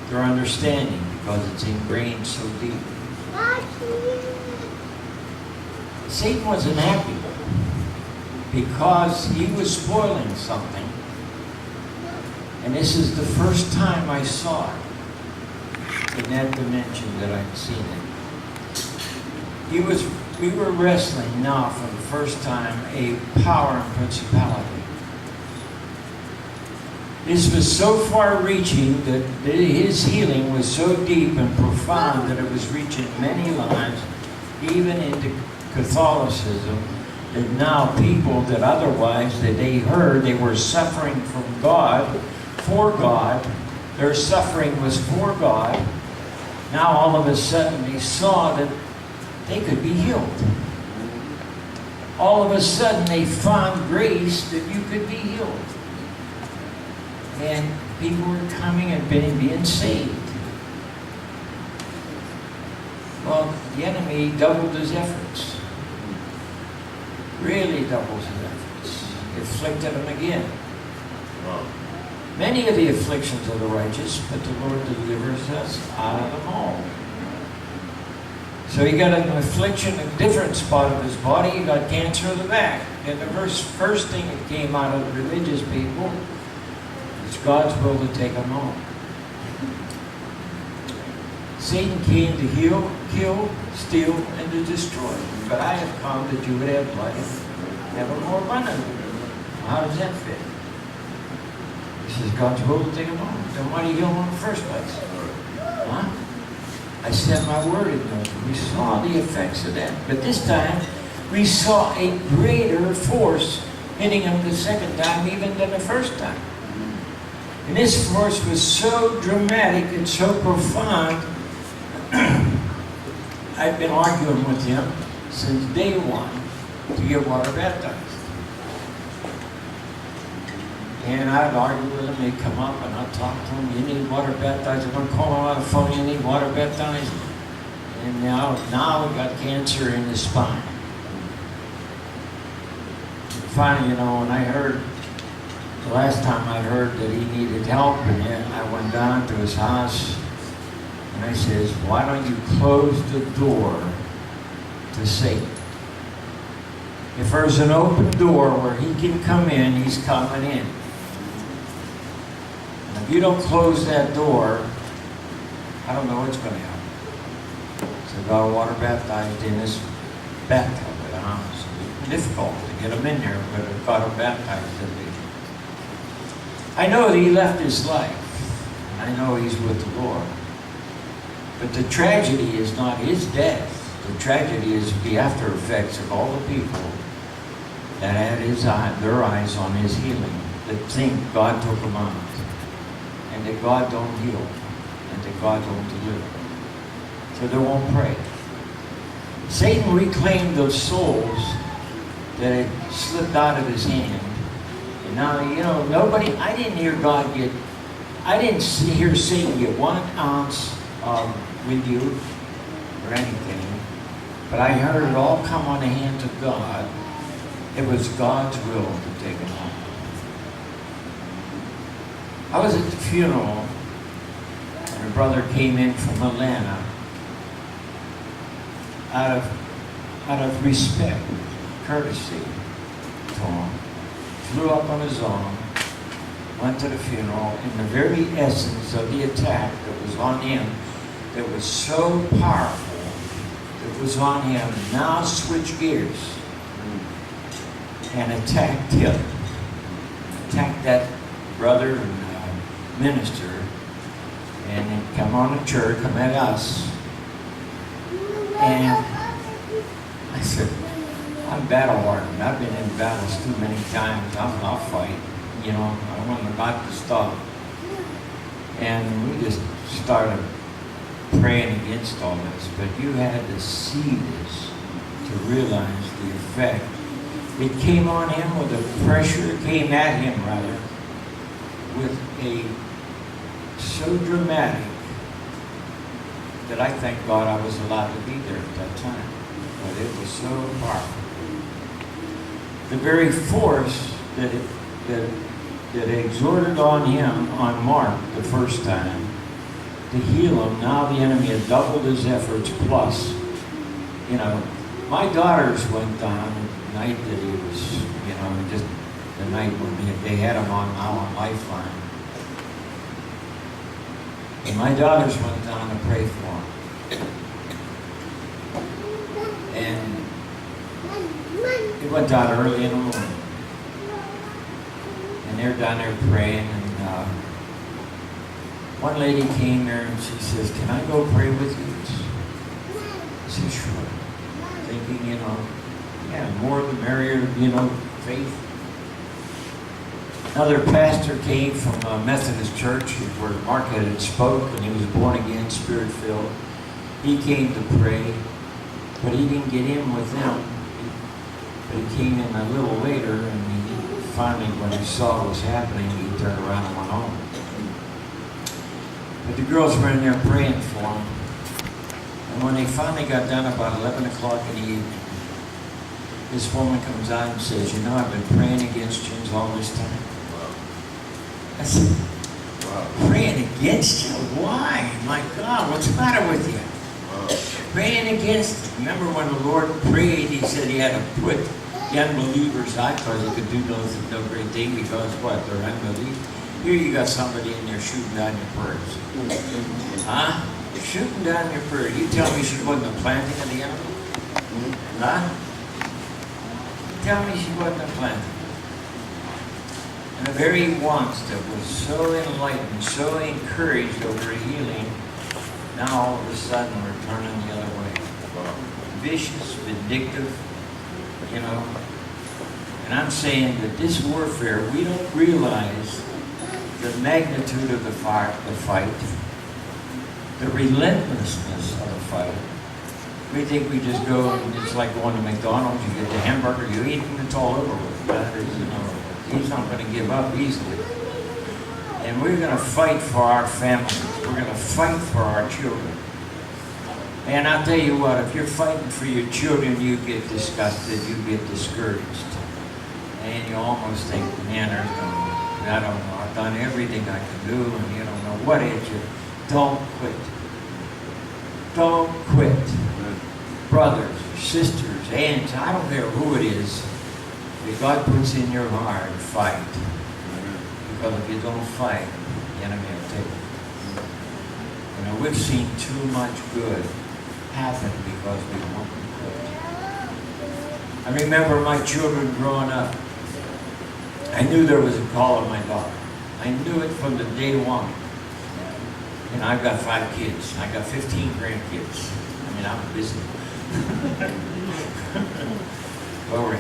their understanding because it's ingrained so deep. Satan wasn't happy because he was spoiling something. And this is the first time I saw it in that dimension that I'd seen it. We were wrestling now for the first time a power and principality. This was so far-reaching that his healing was so deep and profound that it was reaching many lives, even into Catholicism, that now people that otherwise that they heard they were suffering from God, for God, their suffering was for God. Now all of a sudden they saw that they could be healed. All of a sudden they found grace that you could be healed. And people were coming and being saved. Well, the enemy doubled his efforts. Really doubles his efforts. Afflicted them again. Many of the afflictions of the righteous, but the Lord delivers us out of them all. So he got an affliction in a different spot of his body. He got cancer of the back. And the first thing that came out of the religious people, it's God's will to take them home. Satan came to heal, kill, steal, and to destroy. But I have come that you would have life, have a more abundantly. How does that fit? He says God's will to take them home. Then why do you heal them in the first place? Huh? I said my word in them. We saw the effects of that. But this time, we saw a greater force hitting him the second time even than the first time. And this force was so dramatic and so profound. I've been arguing with him since day one to get water baptized. And I'd argue with him. He'd come up and I'd talk to him. You need water baptized. I'm going to call him on the phone. You need water baptized. And now he got cancer in his spine. And finally, when I heard, the last time I heard that he needed help, and then I went down to his house, and I says, why don't you close the door to Satan? If there's an open door where he can come in, he's coming in. And if you don't close that door, I don't know what's going to happen. So I got water baptized in this bathtub at the house. It's difficult to get him in there, but I got him baptized at least. I know that he left his life. I know he's with the Lord. But the tragedy is not his death. The tragedy is the after effects of all the people that had their eyes on his healing, that think God took them out, and that God don't heal, and that God don't deliver. So they won't pray. Satan reclaimed those souls that had slipped out of his hand. And now, I didn't hear Satan get 1 ounce of with you or anything, but I heard it all come on the hands of God. It was God's will to take him home. I was at the funeral, and a brother came in from Atlanta out of respect, courtesy to him, flew up on his own, went to the funeral, in the very essence of the attack that was on him, that was so powerful, that was on him, now switched gears and attacked him. Attacked that brother and minister, and then come on to church, come at us. And I said, I'm battle hardened. I've been in battles too many times. I'll fight. I want them not to stop. And we just started praying against all this. But you had to see this to realize the effect. It came on him with a pressure, came at him rather, with a so dramatic that I thank God I was allowed to be there at that time. But it was so powerful. The very force that exerted on him on Mark the first time to heal him. Now the enemy had doubled his efforts plus, you know, my daughters went down the night that he was, you know, just the night when they had him on Lifeline. And my daughters went down to pray for him. And they went down early in the morning. And they're down there praying, and one lady came there and she says, "Can I go pray with you?" I said, "Sure." Thinking, you know, yeah, more the merrier, you know, faith. Another pastor came from a Methodist church where Mark had spoke, and he was born again, spirit-filled. He came to pray, but he didn't get in with them. But he came in a little later, and he finally, when he saw what was happening, he turned around and went home. But the girls were in there praying for him. And when they finally got done about 11 o'clock in the evening, this woman comes out and says, "You know, I've been praying against you all this time." I said, "Wow. Praying against you? Why? My God, what's the matter with you?" Praying against you. Remember when the Lord prayed, he said he had to put the unbelievers out because he could do no great thing because what? They're unbelievers. Here you got somebody in there shooting down your prayers. Huh? Shooting down your prayer. You tell me she wasn't a planting of the enemy? Huh? Tell me she wasn't a planting. And the very ones that was so enlightened, so encouraged over healing, now all of a sudden we're turning the other way. Vicious, vindictive, you know. And I'm saying that this warfare, we don't realize the magnitude of the fight, the relentlessness of the fight. We think we just go, and it's like going to McDonald's, you get the hamburger, you eat it, and it's all over with. You know, he's not going to give up easily. And we're going to fight for our families. We're going to fight for our children. And I'll tell you what, if you're fighting for your children, you get disgusted, you get discouraged. And you almost think, man, I don't know, I've done everything I can do, and you don't know what is it. Don't quit. Don't quit. Brothers, sisters, aunts, I don't care who it is, if God puts in your heart, fight. Because if you don't fight, the enemy will take it. You know, we've seen too much good happen because we won't quit. I remember my children growing up. I knew there was a call on my daughter. I knew it from the day one. And I've got 5 kids. I got 15 grandkids. I mean, I'm busy. Glory.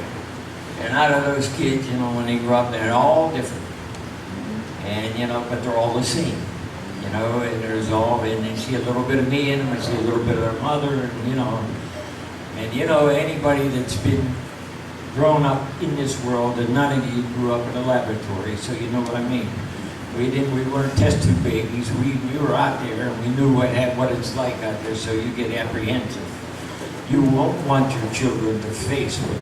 And out of those kids, you know, when they grow up, they're all different. And, you know, but they're all the same. You know, and there's all, and they see a little bit of me in them, and see a little bit of their mother, and, you know, anybody that's been grown up in this world, and none of you grew up in a laboratory, so you know what I mean. We weren't test tube babies. We were out there, and we knew what it's like out there, so you get apprehensive. You won't want your children to face what